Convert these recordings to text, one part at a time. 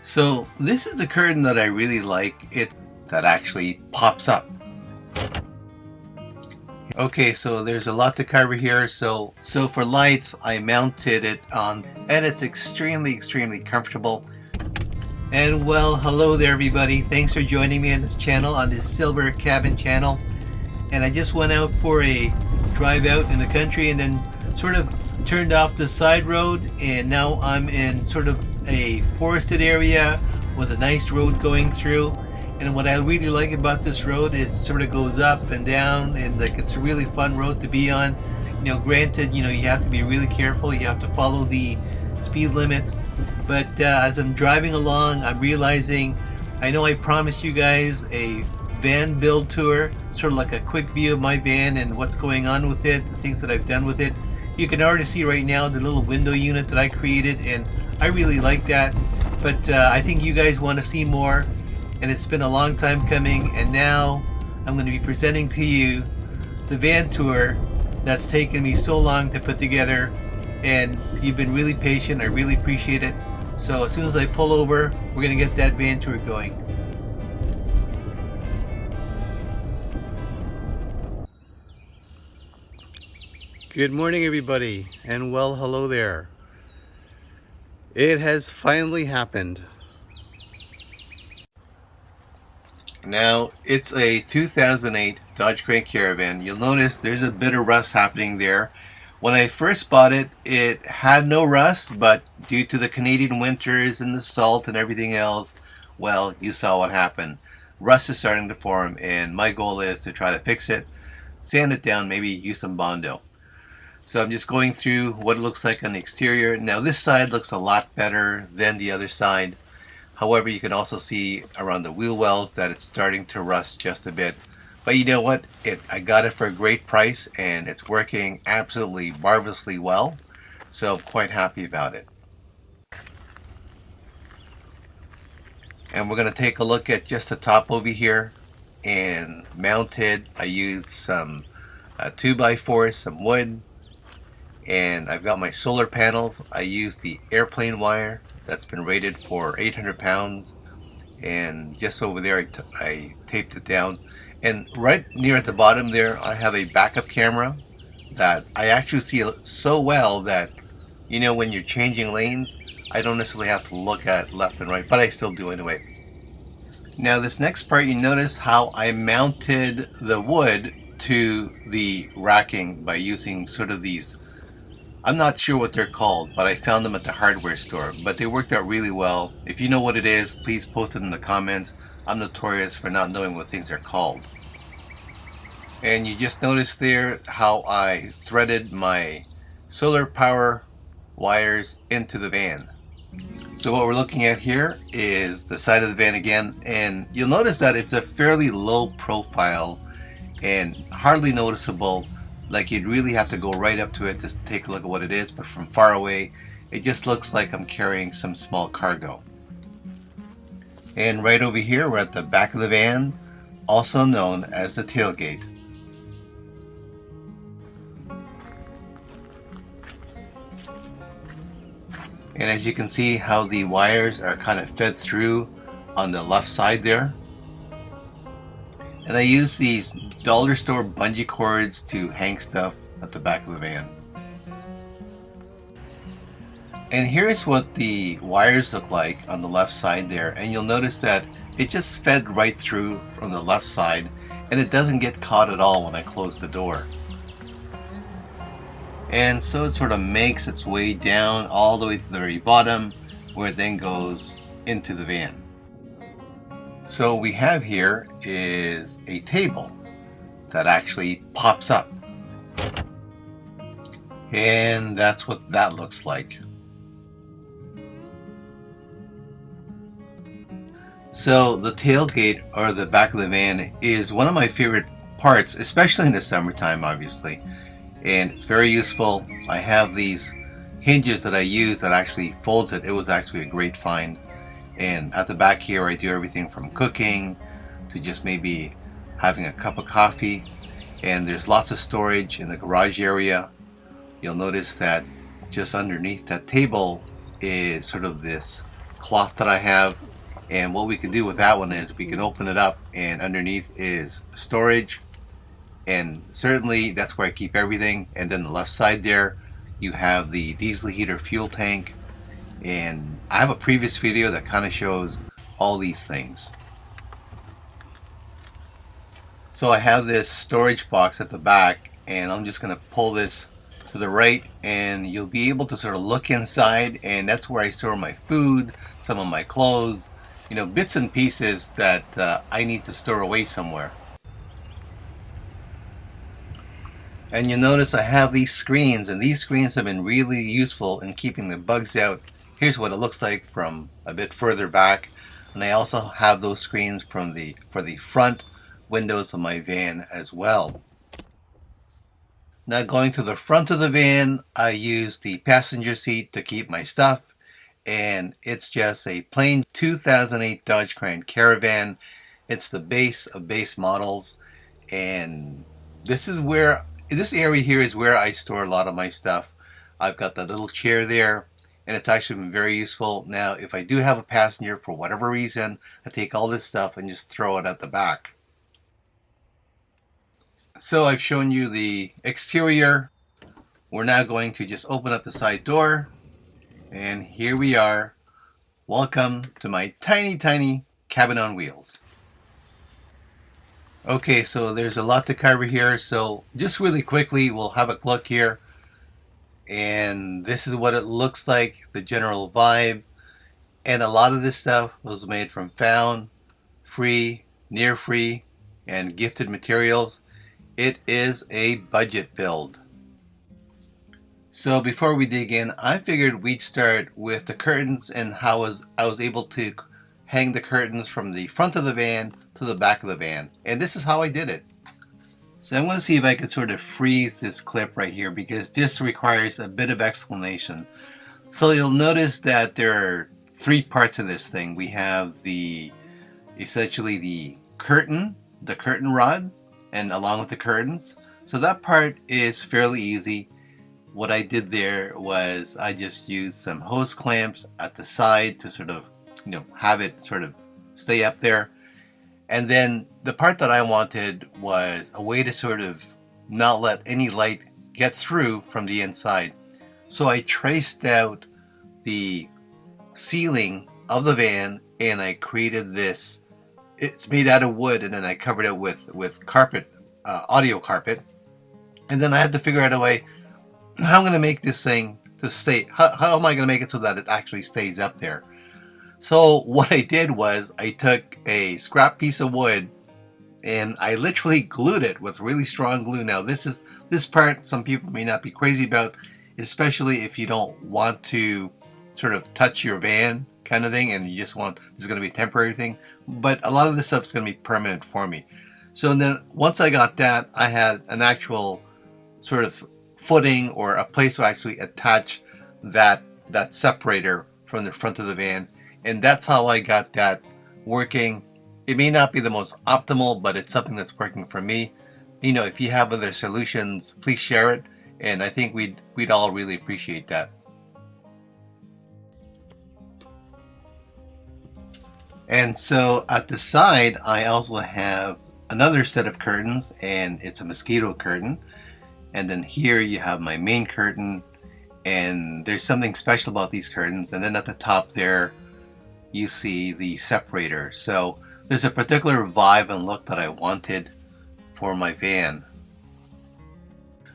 So this is the curtain that I really like. It that actually pops up. Okay, so there's a lot to cover here. So for lights, I mounted it on, and it's extremely comfortable. And well, hello there everybody. Thanks for joining me on this channel, on this silver cabin channel. And I just went out for a drive out in the country and then sort of turned off the side road, and now I'm in sort of a forested area with a nice road going through. And what I really like about this road is it sort of goes up and down, and like it's a really fun road to be on. You know, granted, you have to be really careful. You have to follow the speed limits. But as I'm driving along, I'm realizing, I know I promised you guys a van build tour, sort of like a quick view of my van and what's going on with it, the things that I've done with it. You can already see right now the little window unit that I created, and I really like that. But I think you guys want to see more, and it's been a long time coming, and now I'm going to be presenting to you the van tour that's taken me so long to put together, and you've been really patient. I really appreciate it. So as soon as I pull over, we're going to get that van tour going. Good morning everybody, and well, hello there. It has finally happened. Now, it's a 2008 Dodge Grand Caravan. You'll notice there's a bit of rust happening there. When I first bought it, it had no rust, but due to the Canadian winters and the salt and everything else, well, you saw what happened. Rust is starting to form, and my goal is to try to fix it, sand it down, maybe use some Bondo. So I'm just going through what it looks like on the exterior. Now this side looks a lot better than the other side. However, you can also see around the wheel wells that it's starting to rust just a bit. But you know what? I got it for a great price, and it's working absolutely marvelously well. So I'm quite happy about it. And we're going to take a look at just the top over here. And mounted, I used some 2x4, some wood. And I've got my solar panels. I used the airplane wire that's been rated for 800 pounds. And just over there, I taped it down. And right near at the bottom there, I have a backup camera that I actually see so well that, when you're changing lanes, I don't necessarily have to look at left and right, but I still do anyway. Now this next part, you notice how I mounted the wood to the racking by using sort of these, I'm not sure what they're called, but I found them at the hardware store, but they worked out really well. If you know what it is, please post it in the comments. I'm notorious for not knowing what things are called. And you just noticed there how I threaded my solar power wires into the van. So what we're looking at here is the side of the van again, and you'll notice that it's a fairly low profile and hardly noticeable. Like you'd really have to go right up to it to take a look at what it is, but from far away it just looks like I'm carrying some small cargo. And right over here we're at the back of the van, also known as the tailgate. And as you can see how the wires are kind of fed through on the left side there. And I use these dollar store bungee cords to hang stuff at the back of the van. And here's what the wires look like on the left side there. And you'll notice that it just fed right through from the left side, and it doesn't get caught at all when I close the door. And so it sort of makes its way down all the way to the very bottom, where it then goes into the van. So what we have here is a table that actually pops up. And that's what that looks like. So the tailgate, or the back of the van, is one of my favorite parts, especially in the summertime, obviously. And it's very useful. I have these hinges that I use that actually folds it. It was actually a great find. And at the back here, I do everything from cooking to just maybe having a cup of coffee. And there's lots of storage in the garage area. You'll notice that just underneath that table is sort of this cloth that I have. And what we can do with that one is we can open it up, and underneath is storage. And certainly that's where I keep everything. And then the left side there, you have the diesel heater fuel tank. And I have a previous video that kind of shows all these things. So I have this storage box at the back, and I'm just going to pull this to the right, and you'll be able to sort of look inside, and that's where I store my food, some of my clothes, you know, bits and pieces that I need to store away somewhere. And you'll notice I have these screens, and these screens have been really useful in keeping the bugs out. Here's what it looks like from a bit further back, and I also have those screens for the front windows of my van as well. Now going to the front of the van, I use the passenger seat to keep my stuff, and it's just a plain 2008 Dodge Grand Caravan. It's the base of base models, and this area here is where I store a lot of my stuff. I've got that little chair there, and it's actually been very useful. Now if I do have a passenger for whatever reason, I take all this stuff and just throw it at the back. So I've shown you the exterior. We're now going to just open up the side door, and here we are. Welcome to my tiny cabin on wheels. Okay, so there's a lot to cover here, so just really quickly we'll have a look here, and this is what it looks like, the general vibe. And a lot of this stuff was made from found, free, near free, and gifted materials. It is a budget build. So before we dig in, I figured we'd start with the curtains and how I was able to hang the curtains from the front of the van to the back of the van. And this is how I did it. So I'm going to see if I can sort of freeze this clip right here, because this requires a bit of explanation. So you'll notice that there are three parts of this thing. We have essentially the curtain rod, and along with the curtains. So that part is fairly easy. What I did there was I just used some hose clamps at the side to sort of, you know, have it sort of stay up there. And then the part that I wanted was a way to sort of not let any light get through from the inside. So I traced out the ceiling of the van, and I created this. It's made out of wood, and then I covered it with carpet, audio carpet. And then I had to figure out a way how I'm going to make this thing to stay. How am I going to make it so that it actually stays up there? So what I did was I took a scrap piece of wood, and I literally glued it with really strong glue. Now this part some people may not be crazy about, especially if you don't want to sort of touch your van kind of thing, and you just want, this is going to be a temporary thing. But a lot of this stuff is going to be permanent for me. So then once I got that, I had an actual sort of footing or a place to actually attach that separator from the front of the van. And that's how I got that working. It may not be the most optimal, but it's something that's working for me. You know, if you have other solutions, please share it. And I think we'd all really appreciate that. And so at the side, I also have another set of curtains, and it's a mosquito curtain. And then here you have my main curtain, and there's something special about these curtains. And then at the top there, you see the separator. So there's a particular vibe and look that I wanted for my van.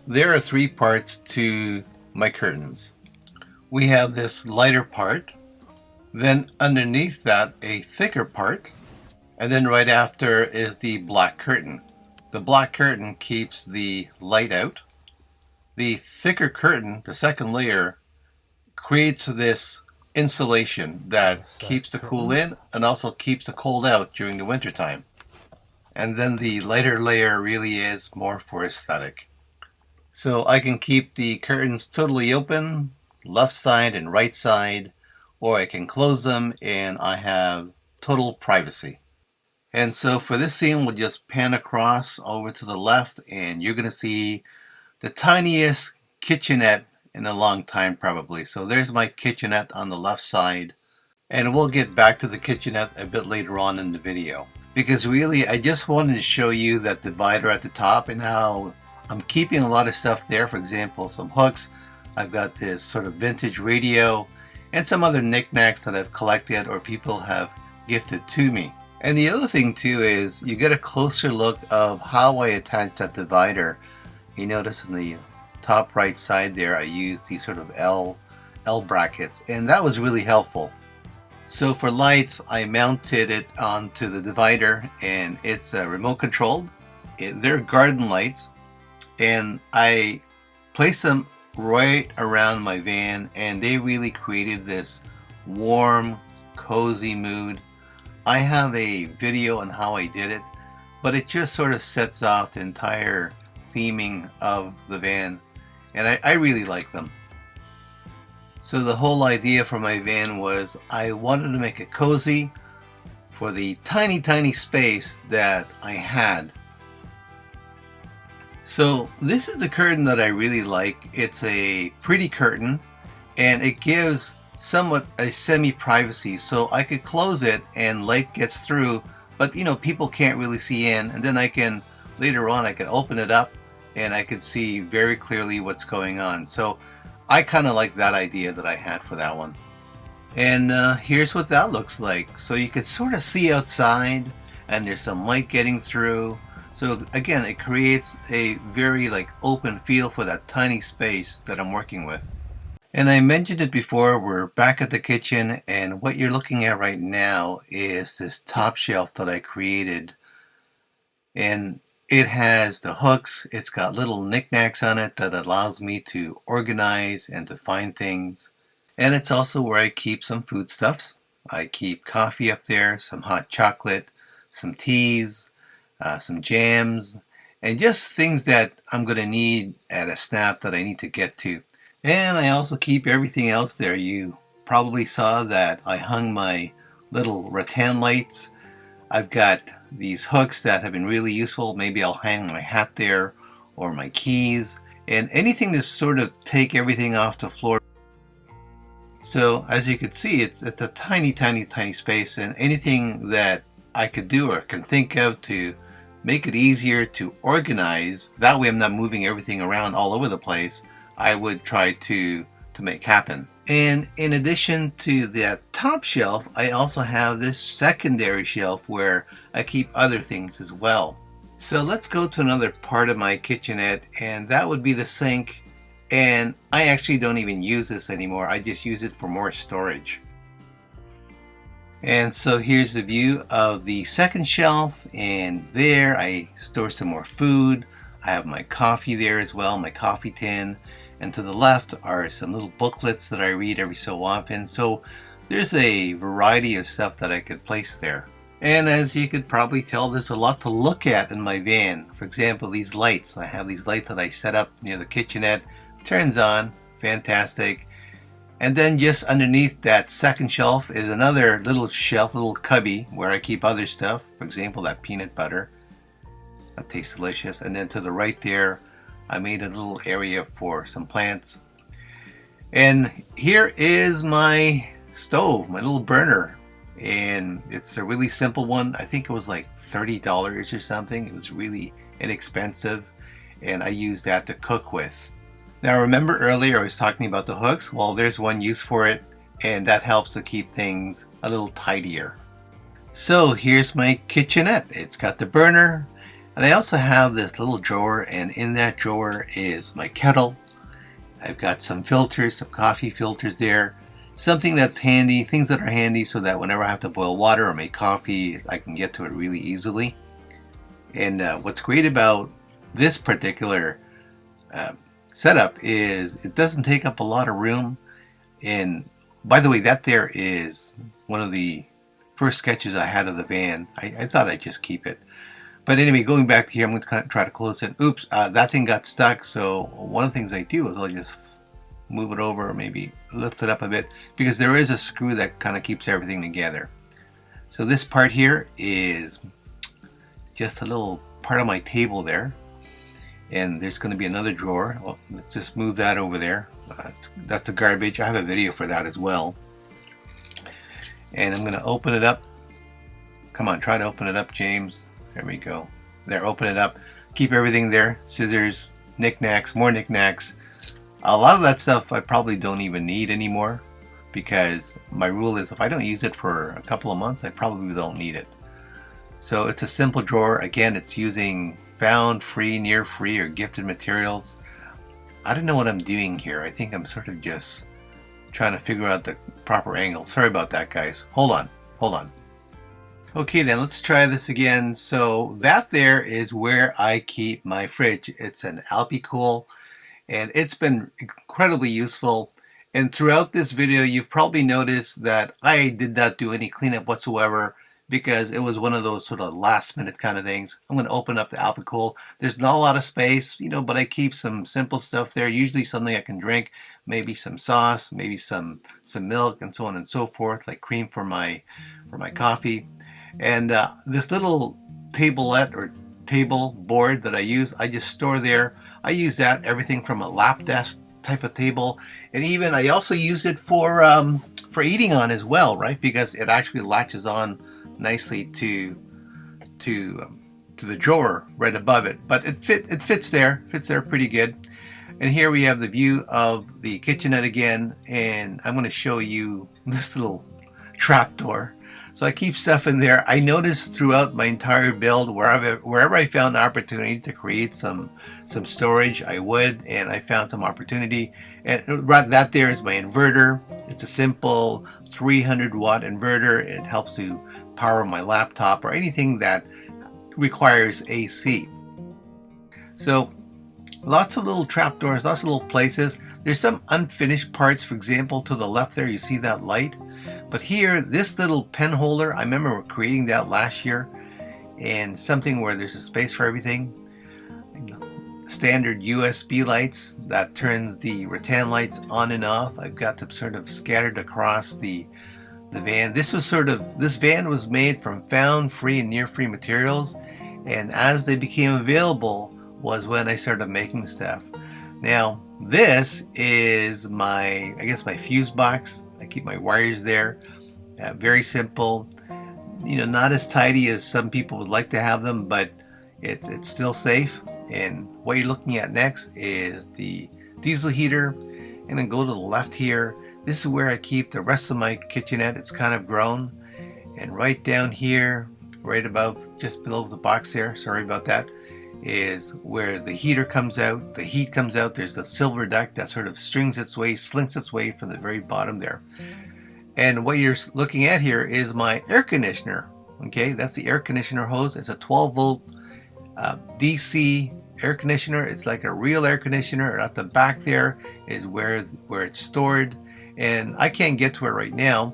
There are three parts to my curtains. We have this lighter part, then underneath that a thicker part, and then right after is the black curtain. The black curtain keeps the light out. The thicker curtain, the second layer, creates this insulation that keeps the cool in and also keeps the cold out during the winter time. And then the lighter layer really is more for aesthetic. So I can keep the curtains totally open, left side and right side, or I can close them and I have total privacy. And so for this scene, we'll just pan across over to the left, and you're going to see the tiniest kitchenette in a long time probably. So there's my kitchenette on the left side. And we'll get back to the kitchenette a bit later on in the video. Because really, I just wanted to show you that divider at the top and how I'm keeping a lot of stuff there. For example, some hooks. I've got this sort of vintage radio and some other knickknacks that I've collected or people have gifted to me. And the other thing too is you get a closer look of how I attach that divider. You notice in the top right side there I use these sort of L brackets, and that was really helpful. So for lights, I mounted it onto the divider, and it's remote controlled. They're garden lights, and I placed them right around my van, and they really created this warm, cozy mood. I have a video on how I did it, but it just sort of sets off the entire theming of the van, and I really like them. So the whole idea for my van was I wanted to make it cozy for the tiny space that I had. So this is the curtain that I really like. It's a pretty curtain, and it gives somewhat a semi-privacy, so I could close it and light gets through, but you know, people can't really see in, and then I can later on I can open it up and I could see very clearly what's going on. So I kind of like that idea that I had for that one. And here's what that looks like. So you can sort of see outside and there's some light getting through. So again, it creates a very open feel for that tiny space that I'm working with. And I mentioned it before, we're back at the kitchen, and what you're looking at right now is this top shelf that I created. And it has the hooks, it's got little knickknacks on it that allows me to organize and to find things. And it's also where I keep some foodstuffs. I keep coffee up there, some hot chocolate, some teas, some jams, and just things that I'm going to need at a snap that I need to get to. And I also keep everything else there. You probably saw that I hung my little rattan lights. I've got these hooks that have been really useful. Maybe I'll hang my hat there or my keys and anything to sort of take everything off the floor. So as you can see, it's a tiny space, and anything that I could do or can think of to make it easier to organize, that way I'm not moving everything around all over the place, I would try to make happen. And in addition to that top shelf, I also have this secondary shelf where I keep other things as well. So let's go to another part of my kitchenette, and that would be the sink. And I actually don't even use this anymore. I just use it for more storage. And so here's the view of the second shelf, and there I store some more food. I have my coffee there as well, my coffee tin. And to the left are some little booklets that I read every so often. So there's a variety of stuff that I could place there. And as you could probably tell, there's a lot to look at in my van. For example, these lights. I have these lights that I set up near the kitchenette. Turns on. Fantastic. And then just underneath that second shelf is another little shelf, little cubby, where I keep other stuff. For example, that peanut butter. That tastes delicious. And then to the right there, I made a little area for some plants. And here is my stove, my little burner. And it's a really simple one. I think it was like $30 or something. It was really inexpensive. And I use that to cook with. Now remember earlier I was talking about the hooks? Well, there's one use for it. And that helps to keep things a little tidier. So here's my kitchenette. It's got the burner. And I also have this little drawer, and in that drawer is my kettle. I've got some filters, some coffee filters there. Something that's handy, things that are handy so that whenever I have to boil water or make coffee, I can get to it really easily. And what's great about this particular setup is it doesn't take up a lot of room. And by the way, that there is one of the first sketches I had of the van. I thought I'd just keep it. But anyway, going back to here, I'm going to try to close it. Oops, that thing got stuck. So one of the things I do is I'll just move it over, or maybe lift it up a bit, because there is a screw that kind of keeps everything together. So this part here is just a little part of my table there. And there's going to be another drawer. Well, let's just move that over there. That's the garbage. I have a video for that as well. And I'm going to open it up. Come on, try to open it up, James. There we go. There, open it up. Keep everything there. Scissors, knickknacks, more knickknacks. A lot of that stuff I probably don't even need anymore, because my rule is if I don't use it for a couple of months, I probably don't need it. So it's a simple drawer. Again, it's using found, free, near free, or gifted materials. I don't know what I'm doing here. I think I'm sort of just trying to figure out the proper angle. Sorry about that, guys. Hold on. Okay, then let's try this again. So that there is where I keep my fridge. It's an Alpicool, and it's been incredibly useful. And throughout this video, you've probably noticed that I did not do any cleanup whatsoever, because it was one of those sort of last minute kind of things. I'm going to open up the Alpicool. There's not a lot of space, but I keep some simple stuff there, usually something I can drink, maybe some sauce, maybe some milk, and so on and so forth, like cream for my coffee. And this little tablet or table board that I use, I just store there. I use that, everything from a lap desk type of table, and even I also use it for eating on as well, right? Because it actually latches on nicely to the drawer right above it. But it fits there pretty good. And here we have the view of the kitchenette again, and I'm going to show you this little trap door. So I keep stuff in there. I noticed throughout my entire build, wherever I found an opportunity to create some storage, I would, and I found some opportunity. And that there is my inverter. It's a simple 300 watt inverter. It helps to power my laptop or anything that requires AC. So lots of little trapdoors, lots of little places. There's some unfinished parts. For example, to the left there, you see that light. But here, this little pen holder, I remember creating that last year, and something where there's a space for everything. Standard USB lights that turns the rattan lights on and off. I've got them sort of scattered across the van. This van was made from found, free, and near free materials, and as they became available was when I started making stuff. Now, this is my fuse box. I keep my wires there. Very simple. Not as tidy as some people would like to have them, but it's still safe. And what you're looking at next is the diesel heater. And then go to the left here. This is where I keep the rest of my kitchenette. It's kind of grown. And right down here, right above, just below the box there, sorry about that, is where the heater comes out, the heat comes out. There's the silver duct that sort of slinks its way from the very bottom there. And what you're looking at here is my air conditioner. Okay, that's the air conditioner hose. It's a 12 volt DC air conditioner. It's like a real air conditioner. At the back there is where it's stored, and I can't get to it right now,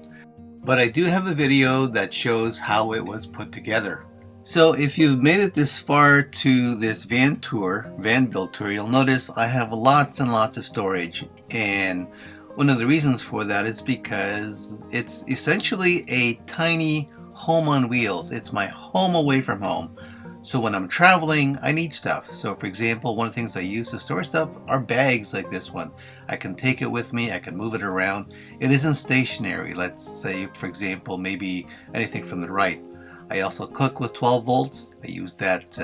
but I do have a video that shows how it was put together. So if you've made it this far to this van build tour, you'll notice I have lots and lots of storage. And one of the reasons for that is because it's essentially a tiny home on wheels. It's my home away from home. So when I'm traveling, I need stuff. So for example, one of the things I use to store stuff are bags like this one. I can take it with me, I can move it around. It isn't stationary. Let's say, for example, maybe anything from the right. I also cook with 12 volts. I use that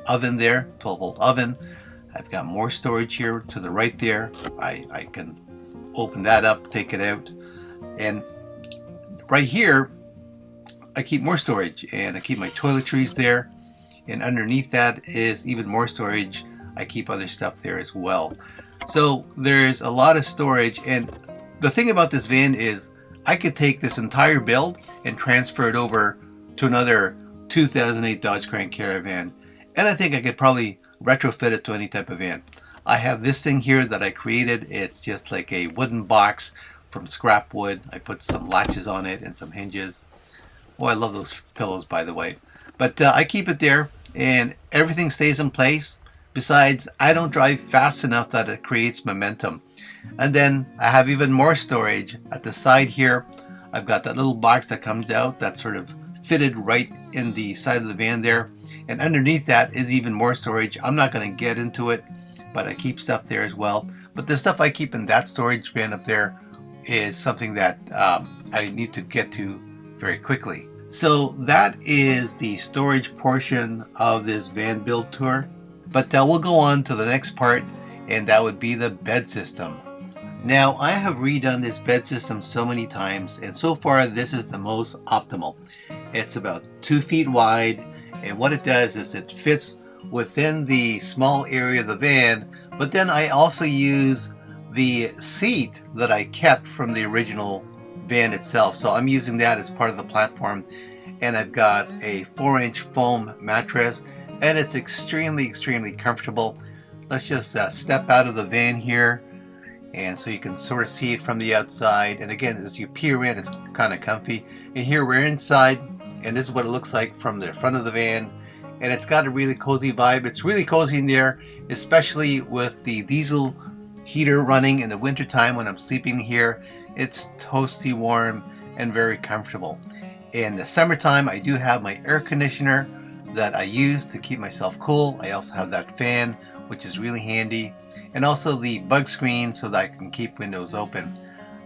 oven there, 12 volt oven. I've got more storage here to the right there. I can open that up, take it out. And right here, I keep more storage, and I keep my toiletries there. And underneath that is even more storage. I keep other stuff there as well. So there's a lot of storage. And the thing about this van is I could take this entire build and transfer it over to another 2008 Dodge Grand Caravan, and I think I could probably retrofit it to any type of van. I have this thing here that I created. It's just like a wooden box from scrap wood. I put some latches on it and some hinges. Oh, I love those pillows, by the way. But I keep it there, and everything stays in place. Besides, I don't drive fast enough that it creates momentum. And then I have even more storage at the side here. I've got that little box that comes out that's sort of fitted right in the side of the van there, and underneath that is even more storage. I'm not going to get into it, but I keep stuff there as well. But the stuff I keep in that storage bin up there is something that I need to get to very quickly. So that is the storage portion of this van build tour. But we'll go on to the next part, and that would be the bed system. Now, I have redone this bed system so many times, and so far this is the most optimal. It's about 2 feet wide, and what it does is it fits within the small area of the van, but then I also use the seat that I kept from the original van itself. So I'm using that as part of the platform, and I've got a 4-inch foam mattress, and it's extremely comfortable. Let's just step out of the van here, and so you can sort of see it from the outside. And again, as you peer in, it's kind of comfy. And here we're inside, and this is what it looks like from the front of the van. And it's got a really cozy vibe. It's really cozy in there, especially with the diesel heater running in the winter time when I'm sleeping here. It's toasty warm and very comfortable. In the summertime, I do have my air conditioner that I use to keep myself cool. I also have that fan, which is really handy, and also the bug screen so that I can keep windows open.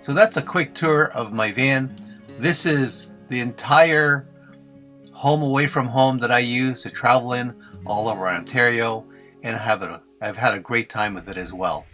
So that's a quick tour of my van. This is the entire home away from home that I use to travel in all over Ontario, and I've had a great time with it as well.